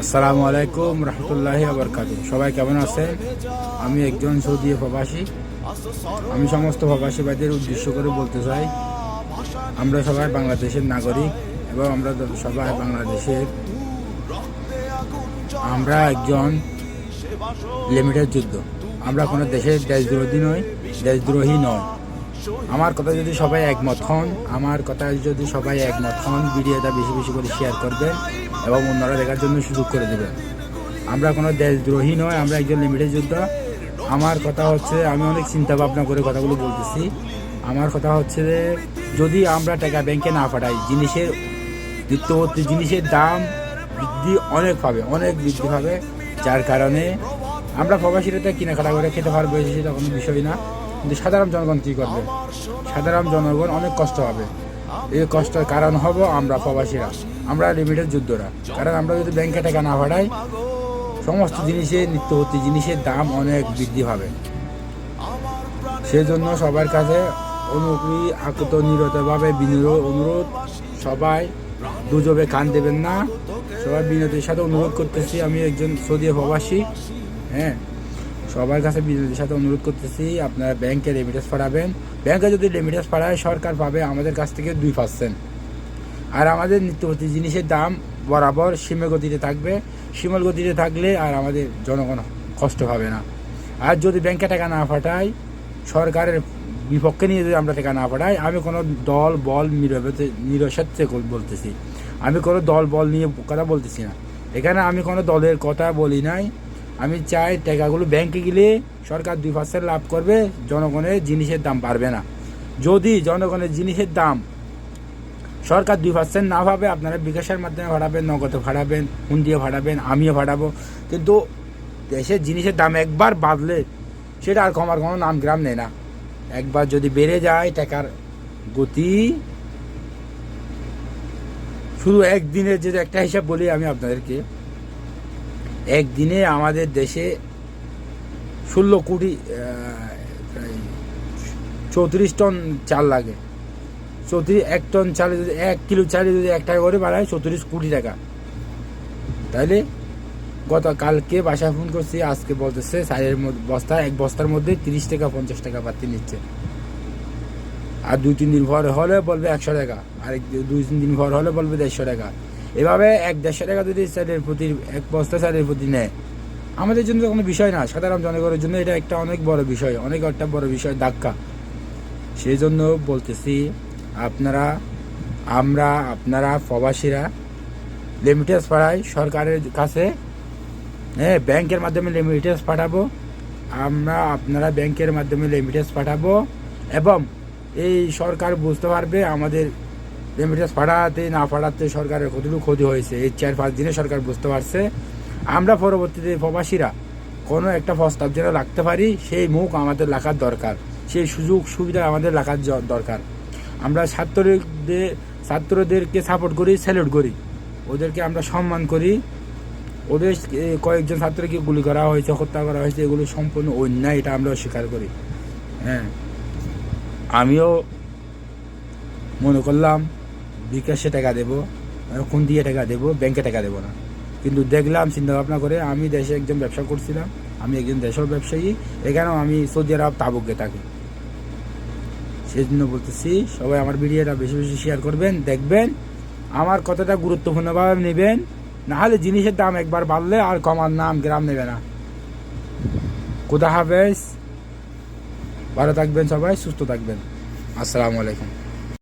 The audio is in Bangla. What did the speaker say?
আসসালামু আলাইকুম রহমতুল্লাহি ওয়া বারাকাতুহু। সবাই কেমন আছেন? আমি একজন সৌদি প্রবাসী। আমি সমস্ত প্রবাসী ভাইদের উদ্দেশ্য করে বলতে চাই, আমরা সবাই বাংলাদেশের নাগরিক এবং আমরা সবাই বাংলাদেশের, আমরা একজন লিমিটেড যুদ্ধ। আমরা কোনো দেশদ্রোহী নয়। আমার কথা যদি সবাই একমত হন, ভিডিওটা বেশি বেশি করে শেয়ার করবেন এবং অন্যরা দেখার জন্য সুযোগ করে দেবেন। আমরা কোনো দেশদ্রোহী নয়, আমরা একজন লিমিটেড যোদ্ধা। আমার কথা হচ্ছে, আমি অনেক চিন্তা ভাবনা করে কথাগুলো বলতেছি। আমার কথা হচ্ছে যে, যদি আমরা টাকা ব্যাংকে না পাঠাই, নিত্যবর্তী জিনিসের দাম অনেক বৃদ্ধি পাবে। যার কারণে আমরা প্রবাসীরা কেনাকাটা করে খেতে পারবো, সেটা কোনো বিষয় না। কিন্তু সাধারণ জনগণ কী করবে? সাধারণ জনগণ অনেক কষ্ট হবে। এই কষ্টের কারণ হব আমরা প্রবাসীরা, আমরা লিমিটেড যুদ্ধরা। কারণ আমরা যদি ব্যাংকে টাকা না পাঠাই, সমস্ত নিত্যবর্তী জিনিসের দাম অনেক বৃদ্ধি পাবে। সেজন্য সবার কাছে নিরতভাবে অনুরোধ, সবাই দুজবে কান দেবেন না। সবাই বিনোদের সাথে অনুরোধ করতেছি, আমি একজন সৌদি প্রবাসী। সবার কাছে বিনোদের সাথে অনুরোধ করতেছি, আপনারা ব্যাংকে রেমিটেন্স পাঠাবেন। ব্যাংকে যদি রেমিটেন্স পাঠায়, সরকার পাবে আমাদের কাছ থেকে 2%। আর আমাদের নিত্যবর্তী জিনিসের দাম বরাবর সীমা গতিতে থাকলে আর আমাদের জনগণ কষ্ট পাবে না। আর যদি ব্যাংকে টাকা না পাঠাই, সরকারের বিপক্ষে নিয়ে যদি আমরা টাকা না পাঠাই, আমি কোনো দল বল নিরসত্বে বলতেছি, আমি কোনো দল বল নিয়ে কথা বলতেছি না। এখানে আমি কোনো দলের কথা বলি নাই। আমি চাই টাকাগুলো ব্যাংকে গেলে সরকার 2% লাভ করবে, জনগণের জিনিসের দাম বাড়বে না। যদি জনগণের জিনিসের দাম সরকার 2% না পাবে, আপনারা বিকাশের মাধ্যমে ভাড়াবেন, নগদে ভাড়াবেন, ফোন দিয়ে ভাড়াবেন, আমিও ভাড়াবো। কিন্তু দেশের জিনিসের দাম একবার বাড়লে সেটা আর কমার কোনো নামগ্রাম নেই না। একবার যদি বেড়ে যায় টাকার গতি, শুধু একদিনের যদি একটা হিসাব বলি আমি আপনাদেরকে, একদিনে আমাদের দেশে 34 টন চাল লাগে। 1 টন চালে যদি 1 কিলো চালে যদি 1 টাকা করে বাড়ায়, 34 কোটি টাকা। তাইলে কালকে বাসায় ফোন করছি, আজকে বলতেছে চালের এক বস্তার মধ্যে 30 টাকা 50 টাকা বাড়তি নিচ্ছে। আর 2-3 দিন পর হলে বলবে 100 টাকা, আর 2-3 দিন পর হলে বলবে 150 টাকা। এভাবে 100-150 টাকা যদি এক বস্তা চালের প্রতি নেয়, আমাদের জন্য কোনো বিষয় না, সাধারণ জনগণের জন্য এটা একটা অনেক বড় বিষয়, ধাক্কা। সেই জন্য বলতেছি, আপনারা প্রবাসীরা রেমিটেন্স পাঠাই সরকারের কাছে। ব্যাংকের মাধ্যমে রেমিটেন্স পাঠাবো, আপনারা ব্যাংকের মাধ্যমে রেমিটেন্স পাঠাবো। এবং এই সরকার বুঝতে পারবে আমাদের রেমিটেন্স পাঠাতে সরকারের কতটুকু ক্ষতি হয়েছে। এই 4-5 দিনে সরকার বুঝতে পারছে। আমরা পরবর্তীতে প্রবাসীরা কোনো একটা প্রস্তাব যেন রাখতে পারি, সেই মুখ আমাদের রাখার দরকার, সেই সুযোগ সুবিধা আমাদের রাখার দরকার। আমরা ছাত্রদেরকে সাপোর্ট করি, স্যালুট করি, ওদেরকে আমরা সম্মান করি। ওদের কয়েকজন ছাত্রকে গুলি করা হয়েছে, হত্যা করা হয়েছে, এগুলো সম্পূর্ণ অন্যায়, এটা আমরা স্বীকার করি। আমিও মনে করলাম বিকাশে টাকা দেবো, কোন দিয়ে টাকা দেবো, ব্যাংকে টাকা দেবো না। কিন্তু দেখলাম, চিন্তা ভাবনা করে, আমি দেশে একজন ব্যবসা করছিলাম, আমি একজন দেশের ব্যবসায়ী, এখানেও আমি সৌদি আরব তাবুকে থাকি। সেই জন্য বলতেছি, সবাই আমার ভিডিওটা বেশি বেশি শেয়ার করবেন, দেখবেন, আমার কথাটা গুরুত্বপূর্ণভাবে নেবেন। নাহলে জিনিসের দাম একবার বাড়লে আর কমার নাম গ্রাম নেবে না। খুদা হাফেজ, ভালো থাকবেন, সবাই সুস্থ থাকবেন। আসসালামু আলাইকুম।